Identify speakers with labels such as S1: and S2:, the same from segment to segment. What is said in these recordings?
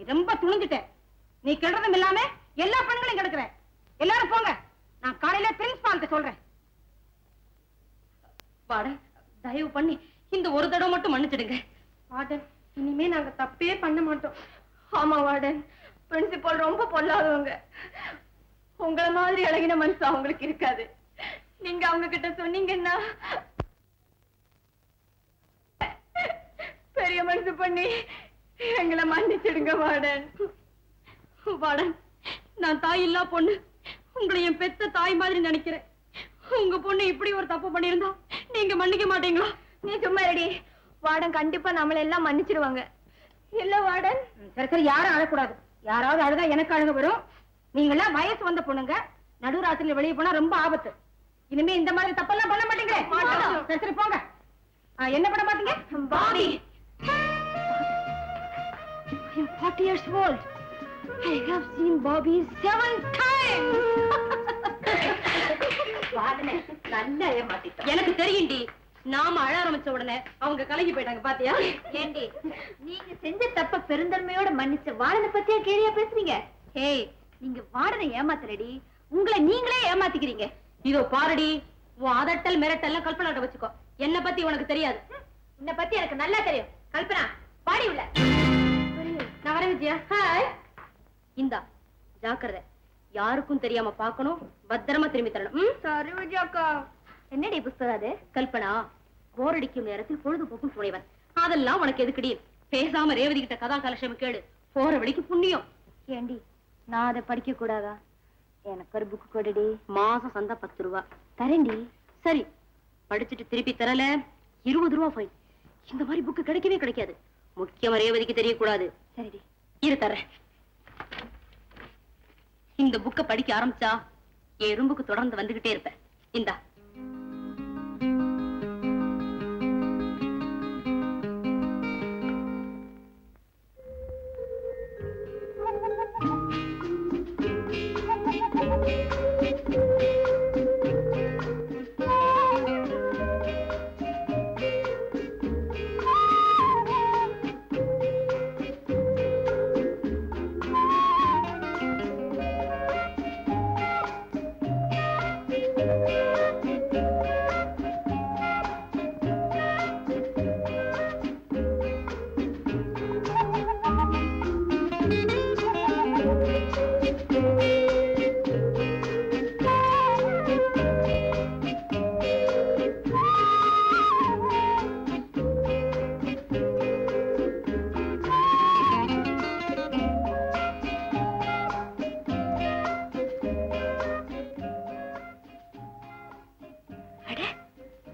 S1: ரொம்ப துணிஞ்சிட்டேன். நீ கெடுறதும் இல்லாம எல்லா பெண்களையும் கெடுக்கிறேன். எல்லாரும் போங்க, நான் காலையில பிரின்சிபால்கிட்ட சொல்றேன்.
S2: வார்டன், தயவு பண்ணி இந்த ஒரு தடவை மட்டும் மன்னிச்சிடுங்க.
S1: வார்டன், இனிமே நாங்க தப்பே பண்ண மாட்டோம்.
S2: ஆமா வார்டன், பிரின்சிபால் ரொம்ப பொல்லாதவங்க. உங்களை மாதிரி அழகின மனசு அவங்களுக்கு இருக்காது. நீங்க அவங்க கிட்ட சொன்னீங்கன்னா பெரிய மனசு பண்ணி எங்களை மன்னிச்சிடுங்க வார்டன். வார்டன், நான் தாய் இல்லா பொண்ணு. உங்களை என் பெத்த தாய் மாதிரி நினைக்கிறேன். உங்க பொண்ணு இப்படி ஒரு தப்பு பண்ணிருந்தா நீங்க மன்னிக்க மாட்டீங்களா? நீ சும்மா ரெடி. வார்டன் கண்டிப்பா நம்மள எல்லாம் மன்னிச்சிடுவாங்க. இல்ல வார்டன்?
S1: சரி சரி, யாரும் அழக்கூடாது. யாராவது அழுதா எனக்கு அழுக வரும். நீங்க எல்லாம் வயசு வந்த பொண்ணுங்க, நடுராத்திரில வெளியே போனா ரொம்ப ஆபத்து. இனிமே இந்த மாதிரி தப்பெல்லாம் பண்ண மாட்டீங்க. சரி சரி போங்க. என்ன பண்ண மாட்டீங்க?
S2: Bobby.
S1: I am 40 years old. I have seen Bobby 7 times.
S2: நல்லா ஏமாத்திட்டோம். எனக்கு தெரியும்டி, நாம அழ ஆரம்பிச்ச உடனே அவங்க கலங்கி போயிட்டாங்க. பாத்தியா?
S3: ஏண்டி, நீங்க செஞ்ச தப்ப பெருந்தன்மையோட மன்னிச்ச வார்டனை பத்தியா கேலியா பேசுறீங்க?
S2: ஹேய்,
S3: நீங்க வார்டனை ஏமாத்தலடி, உங்களை நீங்களே ஏமாத்திக்கிறீங்க.
S2: இதோ பாருடி, உன் அதட்டல் மிரட்டல் கல்பனாட்ட வச்சுக்கோ. என்ன பத்தி உனக்கு தெரியாது.
S3: உன்னை பத்தி எனக்கு நல்லா தெரியும். கல்பனா, பாடி உள்ள.
S2: நான் வரேன் விஜயா. ஹாய். இந்தா ஜாக்கிரதை, யாருக்கும் தெரியாம பாக்கணும், பத்திரமா திரும்பி தரணும்.
S3: சரி விஜயாக்கா. என்னடி புஸ்தகம் அது?
S2: கல்பனா, போரடிக்கும் நேரத்தில் பொழுதுபோக்கும் துணைவன். அதெல்லாம் உனக்கு எதுக்குடி? பேசாம ரேவதி கிட்ட கதா கலட்சம் கேளு. போற வழிக்கு புண்ணியம்.
S3: ஏண்டி, நான் அதை படிக்க கூடாதா? எனக்கு ஒரு புக் கொடுடி.
S2: மாசம் சந்தா 10 ரூபா
S3: தரேன்டி.
S2: சரி, படிச்சுட்டு திருப்பி தரல 20 ரூபா ஃபைன். இந்த மாதிரி புக்கு கிடைக்கவே கிடைக்காது. முக்கியமா ரேவதிக்கு தெரியக்கூடாது.
S3: சரிடி.
S2: இரு தர்றேன். இந்த புக்க படிக்க ஆரம்பிச்சா என் ரூமுக்கு தொடர்ந்து வந்துகிட்டே இருப்பேன். இந்தா.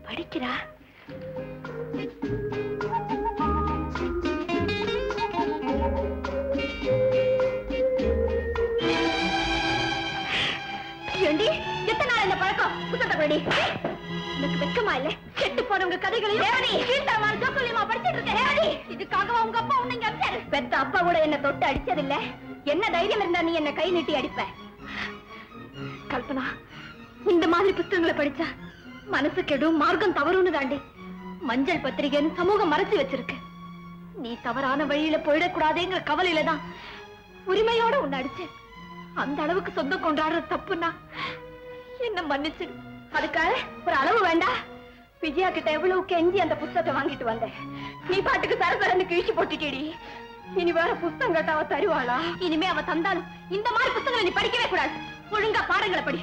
S3: படிக்கிறா.
S2: ஏண்டி, எத்தனை நாள் இந்த பழக்கம்? புத்தகத்தை படி. எனக்கு வெக்கமா இல்ல? கெட்டு போனவங்க கதைகளையும் படிச்சிட்டு இருக்கேன். இதுக்காக உங்க அப்பா உன்னை இங்க அடிச்சாரு? பெத்த அப்பா கூட என்ன தொட்டு அடிச்சதில்ல. என்ன தைரியம் இருந்தா நீ என்ன கை நீட்டி அடிப்ப? கல்பனா, இந்த மாதிரி புத்தகங்களை படிச்சா மனசு கெடும், மார்க்கம் தவறுன்னு தாண்டி மஞ்சள் பத்திரிகைன்னு சமூகம் மறைச்சு வச்சிருக்கு. நீ தவறான வழியில போயிடக்கூடாதுங்கிற கவலையில தான் உரிமையோட உன்னை அடிச்சு. அந்த அளவுக்கு சொந்தம் கொண்டாடுற தப்புன்னா என்ன மன்னிச்சிடு. அதுக்காக ஒரு அளவு வேண்டாம். விஜயா கிட்ட எவ்வளவு கெஞ்சி அந்த புத்தகத்தை வாங்கிட்டு வந்தேன். நீ பாட்டுக்கு சரசரன்னு கிழிச்சு போட்டுட்டேடி. இனி வேற புத்தகம் கேட்டா அவ தருவாளா? இனிமே அவ தந்தாலும் இந்த மாதிரி புத்தகங்களை நீ படிக்கவே கூடாது. ஒழுங்கா பாடங்களை படி.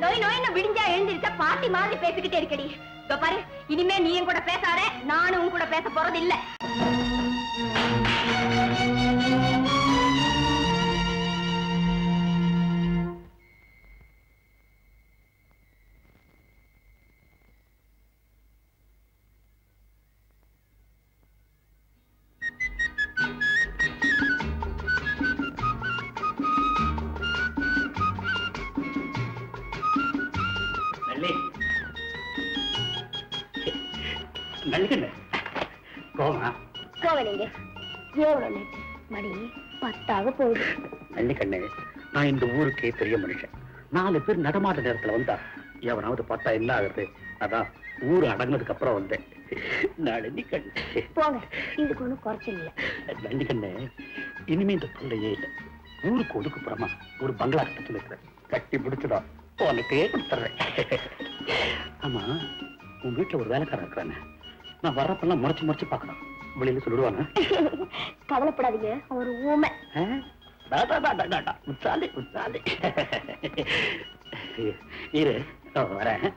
S2: நோய் நோயின்னு விடிஞ்சா எழுந்திருச்சா பாட்டி மாதிரி பேசிக்கிட்டே இருக்கடி. பாரு, இனிமே நீ என் கூட பேசாத, நானும் உன் கூட பேச போறது இல்ல.
S3: மணி 10 போகுது.
S4: நல்லிக்கண்ணே, நான் இந்த ஊருக்கே பெரிய மனுஷன். 4 பேர் நடமாட்ட நேரத்துல வந்தா எவனாவது பார்த்தா என்ன ஆகுது? அதான் ஊரு அடங்கினதுக்கு அப்புறம் வந்தேன்.
S3: போங்க, இதுக்கு ஒண்ணும் குறைச்சல் இல்ல.
S4: நல்லிக்கண்ணே, இனிமே இந்த தொல்லையே இல்லை. ஊருக்கு ஒதுக்குப்புறமா ஒரு பங்களா கட்டி வைக்கிறேன். கட்டி பிடிச்சதா உனக்கே கொடுத்துறேன். ஆமா, உன் வீட்டுல ஒரு வேலைக்காரன் இருக்கிறானே, நான் வர்றப்பெல்லாம் முறைச்சு முறைச்சு பாக்குறான். வெளியில சொல்லிடுவானா?
S2: கவலைப்படாதீங்க, ஒரு ஊமை.
S4: உச்சாலி உச்சாலி. இரு வரேன்.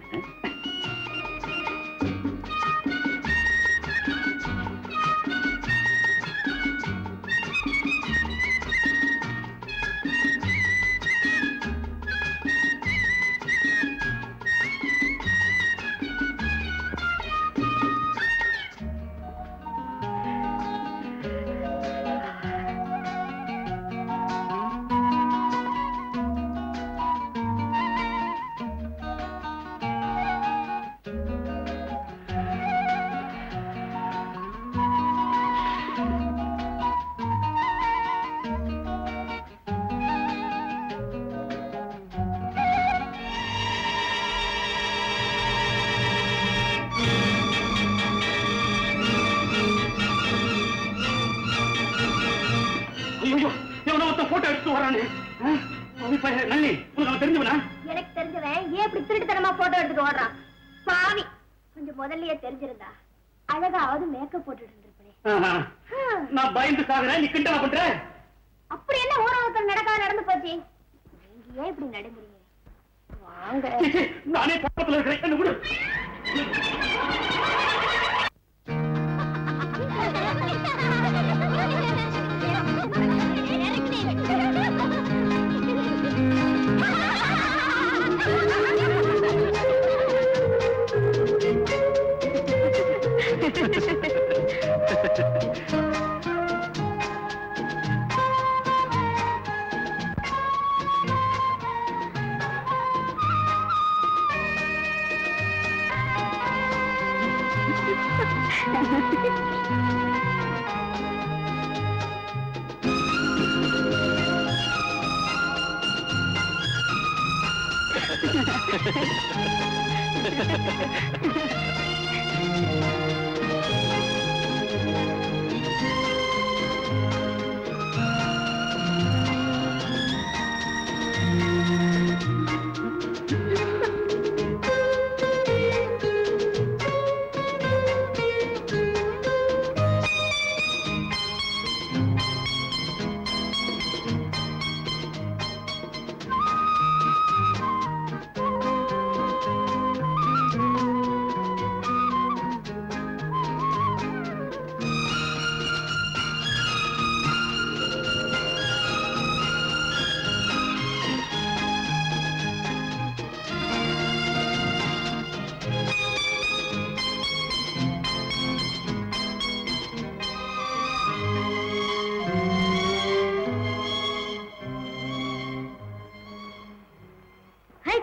S4: போட்டோ எடுத்து வரானே, நல்லி உனக்கு தெரிஞ்சவனா?
S2: எனக்கு தெரிஞ்சவன் ஏன் இப்படி திருட்டுத்தனமா போட்டோ எடுத்துட்டு ஓடுறான்? பாவி, கொஞ்சம் முதல்லயே தெரிஞ்சிருந்தா அழகாவது மேக்கப் போட்டுட்டு இருந்திருப்பேன்.
S4: நான் பயந்து சாகுறேன், நீ கிண்டலா பண்ற?
S2: அப்படி என்ன ஊரகத்தில் நடக்காத நடந்து போச்சு? நீங்க ஏன் இப்படி நடுங்குறீங்க? வாங்க.
S4: நானே பக்கத்துல இருக்கிறேன், என்ன விடு.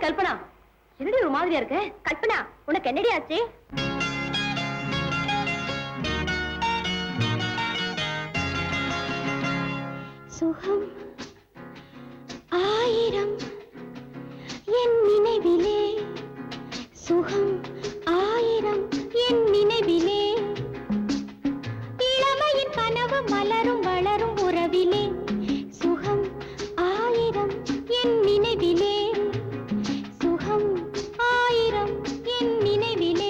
S2: கல்பனா, என்னடி ஒரு மாதிரியா இருக்கு? கல்பனா, உனக்கு என்னடி ஆச்சு? சுகம் ஆயிரம் என் நினைவிலே, சுகம் ஆயிரம் என் நினைவிலே, இளமையின் கனவு மலரும் வளரும் உறவிலே, சுகம் ஆயிரம் என் நினைவிலே, சுகம் ஆயிரம் என் நினைவிலே.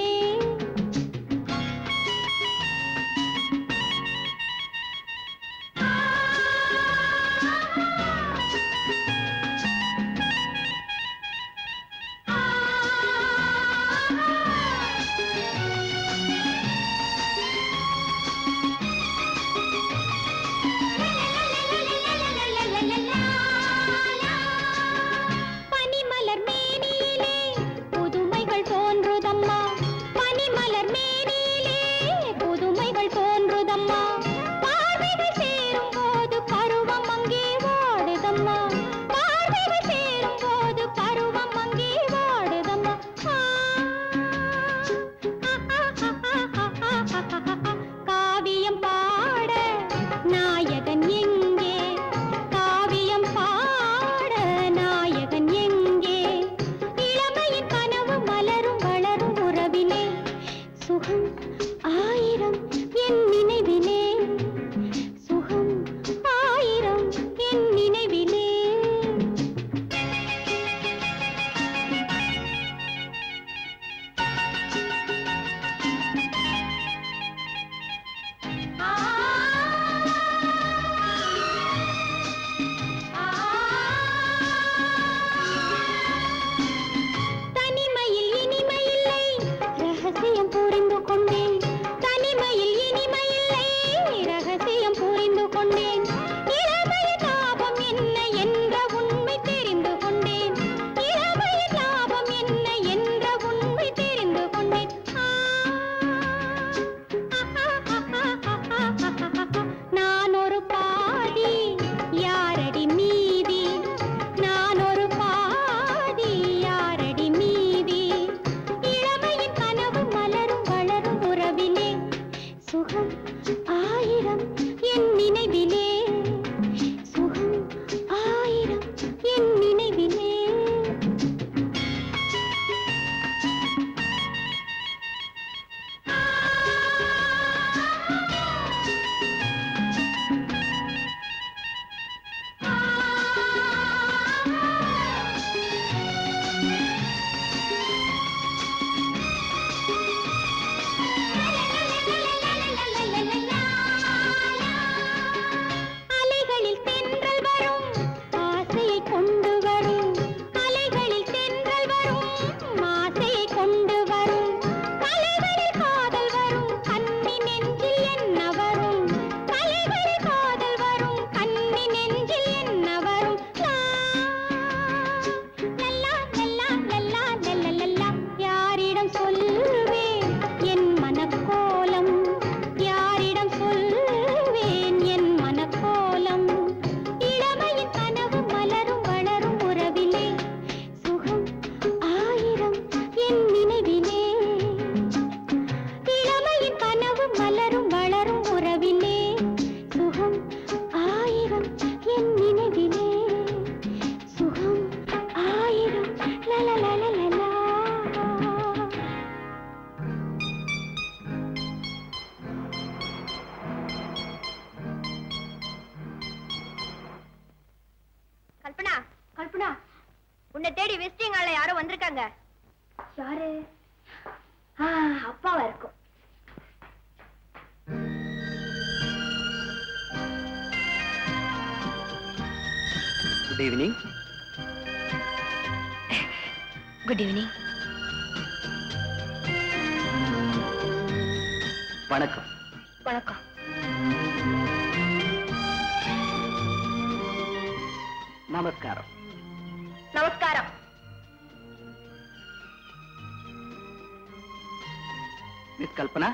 S2: உன்னை தேடி விசிட்டிங் ஆள யாரோ வந்திருக்காங்க. யாரு? அப்பாவா இருக்கும்.
S5: Good evening.
S2: Good evening.
S5: வணக்கம்.
S2: வணக்கம்.
S5: நமஸ்காரம்.
S2: நமஸ்காரம்.
S5: மிஸ் கல்பனா,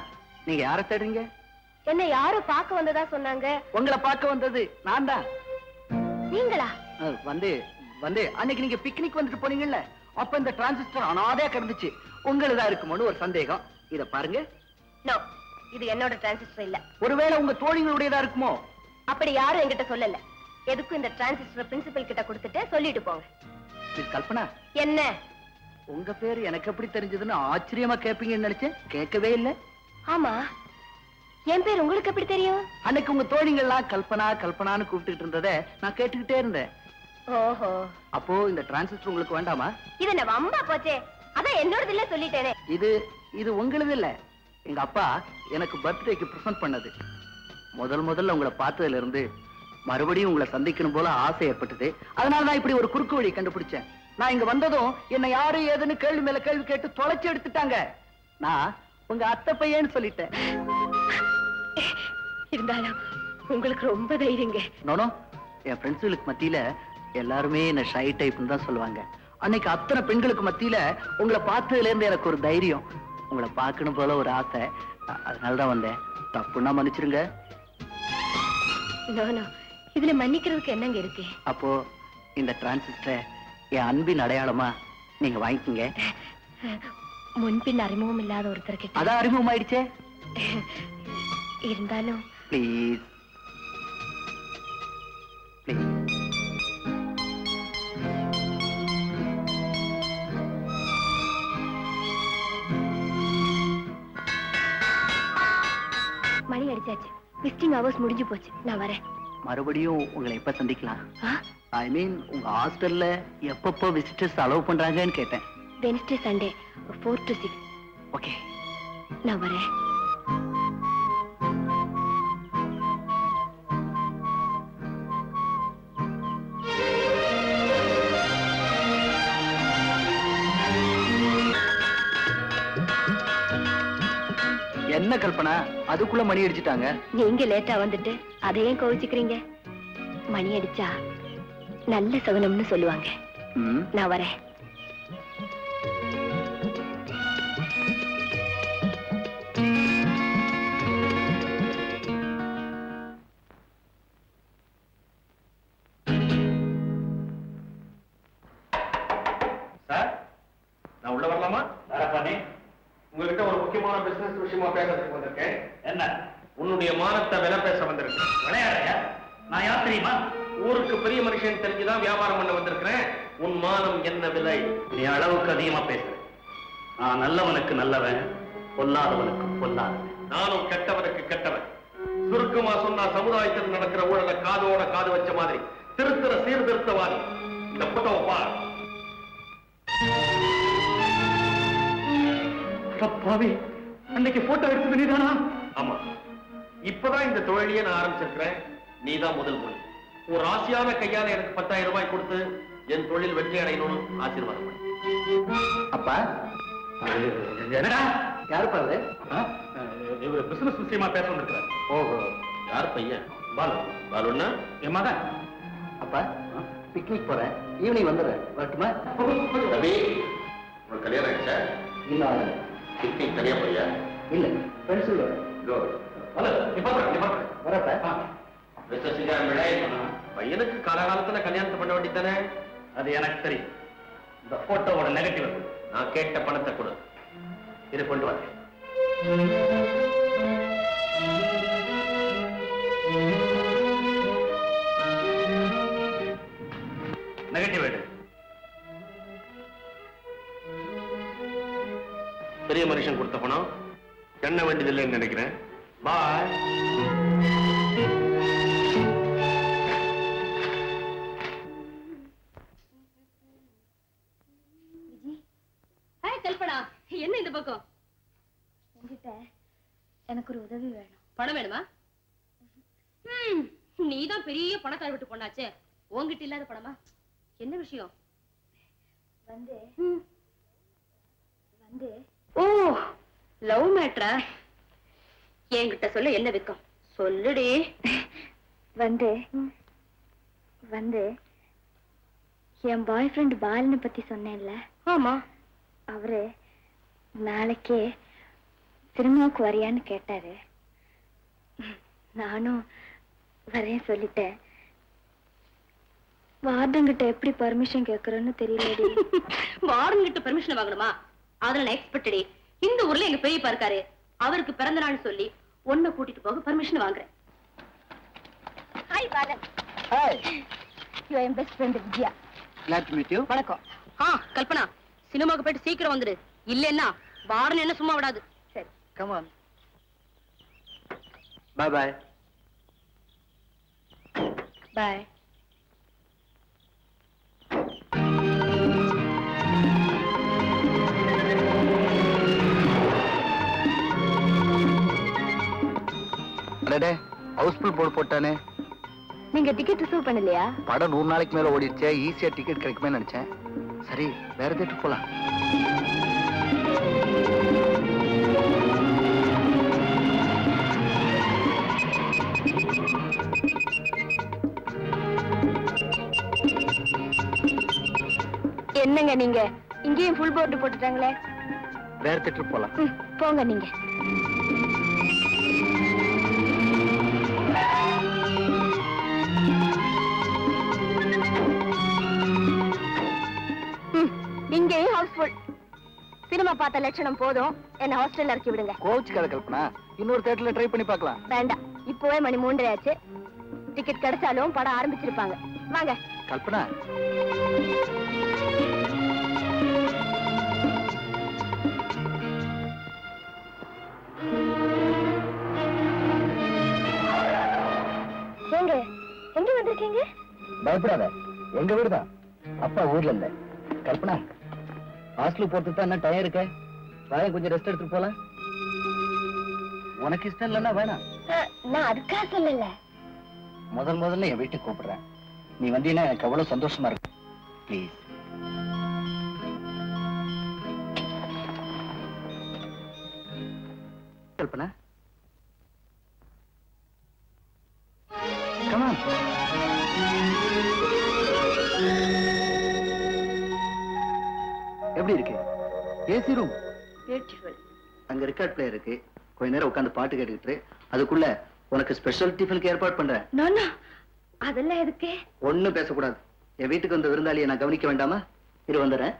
S5: நீங்க யாரை தேடுறீங்க?
S2: என்ன யாரும் பார்க்க வந்ததா சொன்னாங்க.
S5: உங்களை பார்க்க வந்தது நான் தான்.
S2: நீங்களா?
S5: வந்து வந்து அன்னைக்கு நீங்க பிக்னிக் வந்துட்டு போனீங்கல்ல, அப்ப இந்த டிரான்சிஸ்டர் அனாதையா கிடந்துச்சு. உங்களுதா இருக்குமோன்னு ஒரு சந்தேகம். இத பாருங்க.
S2: நோ, இது என்னோட டிரான்சிஸ்டர் இல்ல.
S5: ஒருவேளை உங்க தோழிகளுடையதா இருக்குமோ?
S2: அப்படி யாரும் என்கிட்ட சொல்லல. எதுக்கும் இந்த டிரான்சிஸ்டர் பிரின்சிபல் கிட்ட கொடுத்துட்டு சொல்லிட்டு போங்க.
S5: மிஸ் கல்பனா,
S2: என்ன?
S5: உங்க பேரு எனக்கு எப்படி தெரிஞ்சதுன்னு ஆச்சரியமா கேட்பீங்கன்னு நினைச்சேன். கேட்கவே இல்ல.
S2: ஆமா, என் பேர் உங்களுக்கு எப்படி தெரியும்?
S5: அன்னைக்கு உங்க தோழிகள்லாம் கல்பனா கல்பனான்னு கூப்பிட்டுட்டு இருந்ததை நான் கேட்டுக்கிட்டே இருந்தேன்.
S2: ஓஹோ.
S5: அப்போ இந்த டிரான்சிஸ்டர் உங்களுக்கு வேண்டாமா?
S2: இது என்ன வம்பா போச்சே? அதான் என்னோடது இல்ல சொல்லிட்டேனே.
S5: இது இது உங்களுது இல்ல. எங்க அப்பா எனக்கு பர்த்டேக்கு பிரசன்ட் பண்ணது. முதல்ல உங்களை பார்த்ததுல இருந்து மறுபடியும் உங்களை சந்திக்கணும் போல ஆசை ஏற்பட்டது. அதனால நான் இப்படி ஒரு குறுக்கு வழி கண்டுபிடிச்சேன். நான் இங்க வந்ததும் என்ன யாரு ஏதுன்னு கேள்வி மேல கேள்வி கேட்டு தொலைச்சு எடுத்துட்டாங்க. நான் உங்க அத்தை பையன்னு சொல்லிட்டேன்.
S2: இருந்தாலும் உங்களுக்கு ரொம்ப தைரியங்க.
S5: நானும் என் ஃப்ரெண்ட்ஸுகளுக்கு மத்தியில எல்லாருமே என்ன ஷை டைப்னு தான் சொல்லுவாங்க. அன்னைக்கு அத்தனை பெண்களுக்கு மத்தியில உங்களை பார்த்ததுல இருந்து எனக்கு ஒரு தைரியம், உங்களை பார்க்கணும் போல ஒரு ஆசை. அதனாலதான் வந்தேன். தப்புன்னா மன்னிச்சிருங்க.
S2: இதுல மன்னிக்கிறதுக்கு என்னங்க இருக்கு?
S5: அப்போ இந்த டிரான்சிஸ்டரை என் அன்பின் அடையாளமா நீங்க வாங்கிக்கங்க.
S2: முன்பின் அறிமுகம் இல்லாத ஒருத்தர் கிட்ட
S5: அதான் அறிமுகம் ஆயிடுச்சே.
S2: இருந்தாலும்
S5: ப்ளீஸ் ப்ளீஸ்.
S2: மணி அடிச்சாச்சு. விசிட்டிங் ஹவர்ஸ் முடிஞ்சு போச்சு. நான் வரேன்.
S5: மறுபடியும் உங்களை எப்ப சந்திக்கலாம்? ஐ மீன் உங்க ஹாஸ்டல்ல எப்பப்போ விசிட்டர்ஸ் அலோவ் பண்றாங்கன்னு கேட்டேன்.
S2: Wednesday Sunday 4 to 6.
S5: ஓகே,
S2: நான் வரேன்.
S5: என்ன கல்பனா, அதுக்குள்ள மணி அடிச்சிட்டாங்க?
S2: நீங்க லேட்டா வந்துட்டு அதையும் கோவிச்சுக்கிறீங்க. மணி அடிச்சா நல்ல சகுனம்னு சொல்லுவாங்க. நான் வரேன்.
S6: சார், நான் உள்ள வரலாமா? உங்ககிட்ட ஒரு முக்கியமான பிசினஸ் விஷயமா பேசுறதுக்கு வந்திருக்கேன்.
S4: என்ன?
S6: உன்னுடைய மானத்தை விலை பேச வந்திருக்கேன்.
S4: விளையாடுறியா? நான் யார் தெரியுமா?
S6: ஊருக்கு பெரிய மனுஷன் தெரிஞ்சுதான் வியாபாரம் பண்ண வந்திருக்கிறேன். உன் மானம் என்ன விலை?
S4: நீ அளவுக்கு அதிகமா பேசுற. நான் நல்லவனுக்கு நல்லவன், பொல்லாதவனுக்கு பொல்லாதவன்.
S6: நானும் கெட்டவனுக்கு கெட்டவன். சுருக்கமா சொன்னா சமுதாயத்தில் நடக்கிற ஊழல காதோட காது வச்ச மாதிரி திருத்தர சீர்திருத்தவாதி. இந்த போட்டோவை பார்.
S4: பாவி, அன்னைக்கு போட்டோ எடுத்தது நீதானா?
S6: ஆமா, இப்பதான் இந்த தொழிலையே நான் ஆரம்பிச்சிருக்கிறேன். நீதான் முதல் மொழி. ஒரு ஆசையான கையால எனக்கு 10,000 ரூபாய் கொடுத்து என் தொழில் வெற்றி அடையணும்னு ஆசீர்வாதம் பண்ணு.
S5: அப்பா,
S4: என்னடா?
S5: யாரு பாரு?
S4: இவர் பிசினஸ் விஷயமா பேச வந்திருக்கிறார்.
S5: ஓஹோ,
S6: யார் பையன்? பாலு. பாலுன்னா
S4: என் மகன்.
S5: அப்பா பிக்னிக் போறேன், ஈவினிங் வந்துடுறேன். வரட்டுமா?
S6: ரவி, உனக்கு கல்யாணம் ஆயிடுச்சா?
S5: இன்னும்
S6: பிக்னிக் தனியா போறியா?
S5: இல்ல, ஃப்ரெண்ட்ஸ் வரப்ப.
S6: பையனுக்கு காலகாலத்துல கல்யாணத்தை பண்ண வேண்டியதானே?
S4: அது எனக்கு தெரியும். இந்த போட்டோவோட நெகட்டிவ்
S6: நான் கேட்ட பணத்தை கொடு.
S4: இதை கொண்டு வரேன். நெகட்டிவ் எடு.
S6: பெரிய மனுஷன் கொடுத்த பணம் எண்ண வேண்டியதில்லைன்னு நினைக்கிறேன். பாய்.
S2: பக்கம்
S3: என்கிட்ட எனக்கு ஒரு உதவி வேணும்.
S2: பணம் வேணுமா? நீதான் பெரிய பணக்கார விட்டு பொண்ணாச்சே, உன்கிட்ட இல்லாத பணமா? என்ன விஷயம்?
S3: வந்து
S2: ஓ, லவ் மேட்ரா? என்கிட்ட சொல்ல என்ன வெக்கம்? சொல்லுடி.
S3: வந்து என் பாய் ஃப்ரெண்ட் பாலனை பத்தி சொன்னேன்ல.
S2: ஆமா.
S3: அவரு நாளைக்கே சினிமாவுக்கு வரியான்னு கேட்டாரு. நானும் வரேன் சொல்லிட்டேன். வார்டன்கிட்ட எப்படி பர்மிஷன் கேக்குறேன்னு தெரியலடி.
S2: வார்டன் கிட்ட பெர்மிஷன் வாங்கணுமா? அதுல எக்ஸ்பெக்டடி. இந்த ஊர்ல எங்க பெரியப்பா இருக்காரு, அவருக்கு பிறந்த நாள் சொல்லி ஒன்ன கூட்டிட்டு போக பர்மிஷன் வாங்குறேன்.
S3: Hi Balan.
S5: Hi.
S3: You are best friend Vijaya.
S5: Glad to meet you.
S2: வணக்கம். கல்பனா, சினிமாக்கு போயிட்டு சீக்கிரம் வந்துடு, இல்லன்னா வார்டன் என்ன சும்மா விடாது.
S3: சரி.
S5: Come on. Bye bye.
S3: Bye.
S5: அடடே, ஹவுஸ்ஃபுல் போர்டு போட்டானே.
S3: நீங்க டிக்கெட் ரிசர்வ் பண்ணலையா?
S5: படம் 100 நாளைக்கு மேல ஓடிடுச்சே, ஈஸியா டிக்கெட் கிடைக்குமே நினைச்சேன். சரி, வேற தேட்டர் போலாம்.
S3: என்னங்க நீங்க இங்கேயும் ஃபுல் போர்டு போட்டுட்டாங்களே.
S5: வேற தேட்டர் போலாம்.
S3: போங்க நீங்க. இங்கேயும் ஹவுஸ்ஃபுல். சினிமா பார்த்த லட்சணம் போதும், என்ன ஹாஸ்டல்ல இறக்கி விடுங்க.
S5: கோச்சுக்காத கல்பனா, இன்னொரு தேட்டர்ல ட்ரை பண்ணி பார்க்கலாம்.
S3: வேண்டாம், இப்போவே மணி 3:30 ஆச்சு. டிக்கெட் கிடைச்சாலும் படம் ஆரம்பிச்சிருப்பாங்க. வாங்க.
S5: கல்பனா,
S3: ஏங்க எங்க வந்திருக்கீங்க?
S5: பயப்படாத, எங்க வீடுதான். அப்பா ஊர்ல இல்ல. கல்பனா, ஹாஸ்டலுக்கு போறதுக்கு தான் என்ன டயம் இருக்க? வாங்க, கொஞ்சம் ரெஸ்ட் எடுத்துட்டு போலாம். உனக்கு இஷ்டம் இல்லைன்னா வேணாம்.
S3: நான் அதுக்காக சொல்லல.
S5: முதல்ல என் வீட்டுக்கு கூப்பிடுறேன். நீ வந்தீங்கன்னா எனக்கு அவ்வளவு சந்தோஷமா இருக்கு. ப்ளீஸ். Kalpana, come on. எப்படி இருக்கு? AC room.
S3: பியூட்டிஃபுல்.
S5: அங்க ரெக்கார்ட் பிளேயர் இருக்கு. கொஞ்ச நேரம் உட்கார்ந்து பாட்டு கேட்டுக்கிட்டு அதுக்குள்ள உனக்கு ஸ்பெஷல் டிஃபனுக்கு ஏற்பாடு பண்றேன்.
S3: நோ, அதெல்லாம் எதுக்கு?
S5: ஒண்ணும் பேசக்கூடாது. என் வீட்டுக்கு வந்த விருந்தாளியை நான் கவனிக்க வேண்டாமா? இரு, வந்துடுறேன்.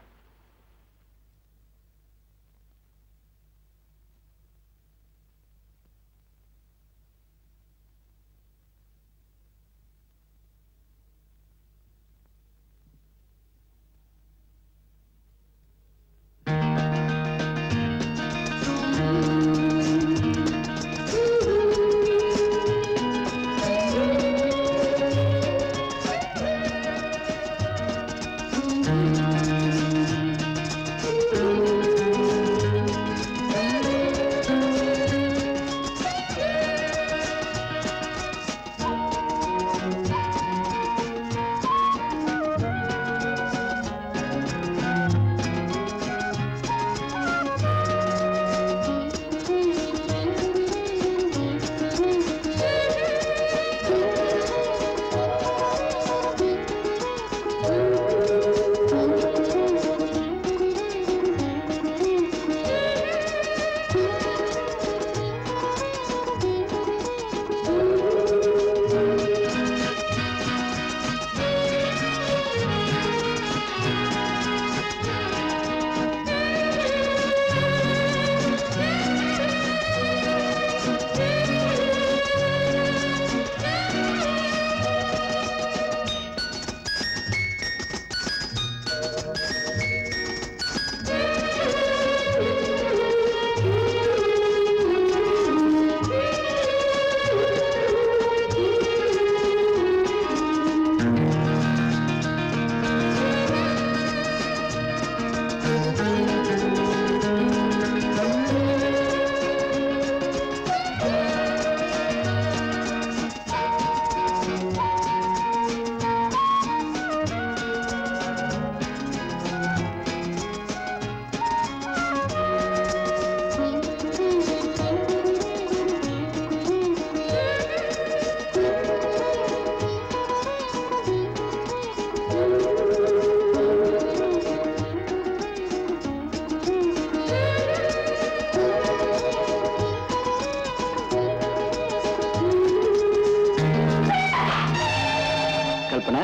S5: கல்பனா,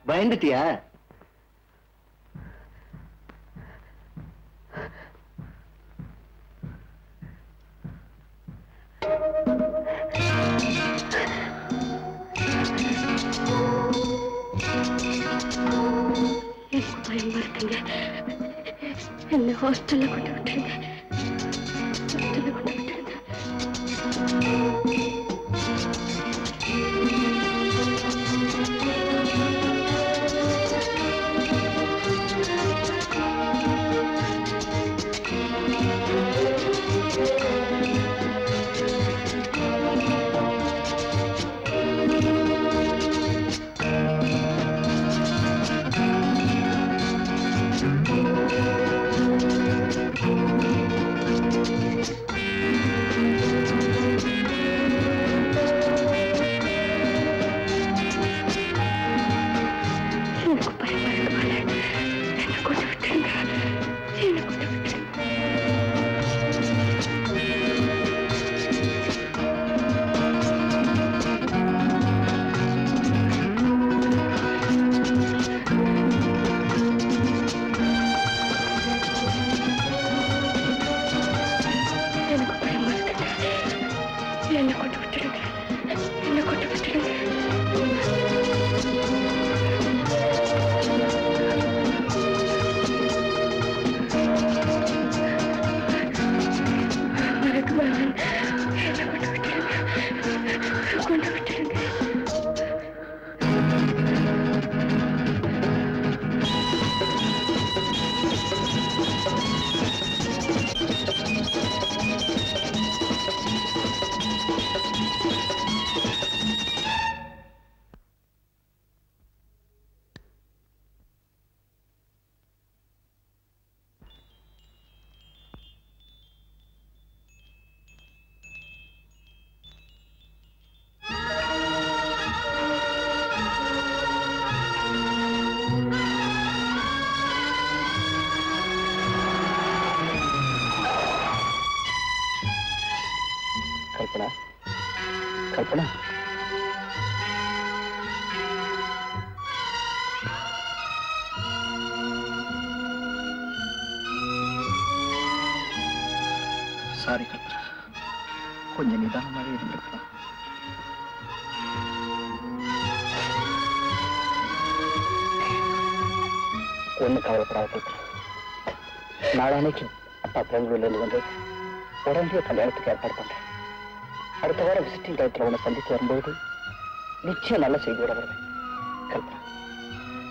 S5: பயந்துட்டியா?
S3: எனக்கு பயமா இருக்குங்க. என்ன ஹாஸ்டல்ல கொண்டு விட்டுருங்க. ஹாஸ்டல்ல கொண்டு விட்டுருங்க. எனக்கு பயமா இருக்கு. என்ன கொண்டு விட்டுருங்க. என்ன கொண்டு விட்டுருங்க. எனக்கு பயமா இருக்கு. என்ன கொண்டு விட்டுருங்க. என்ன கொண்டு விட்டுருங்க. எனக்கு பயமா இருக்கு. என்ன கொண்டு விட்டுருங்க. கொண்டு விட்டுருங்க.
S4: கல்பனா, கல்பனா,
S5: சாரி கல்பனா, கொஞ்சம் நிதானமாக இருந்திருக்கலாம்.
S4: ஒண்ணு கவலைப்படாத கல்பனா. நாளானைக்கு அப்பா பெங்களூர்ல இருந்து வந்து உடனே கல்யாணத்துக்கு ஏற்பாடு பண்றேன். அடுத்த வாரம் விசிட்டிங் டயத்துல உன்னை சந்தித்து வரும்போது நிச்சயம் நல்ல செய்தியோட வருவேன். கல்பனா,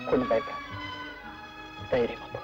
S4: கொஞ்சம் பயப்பட தைரியமா போ.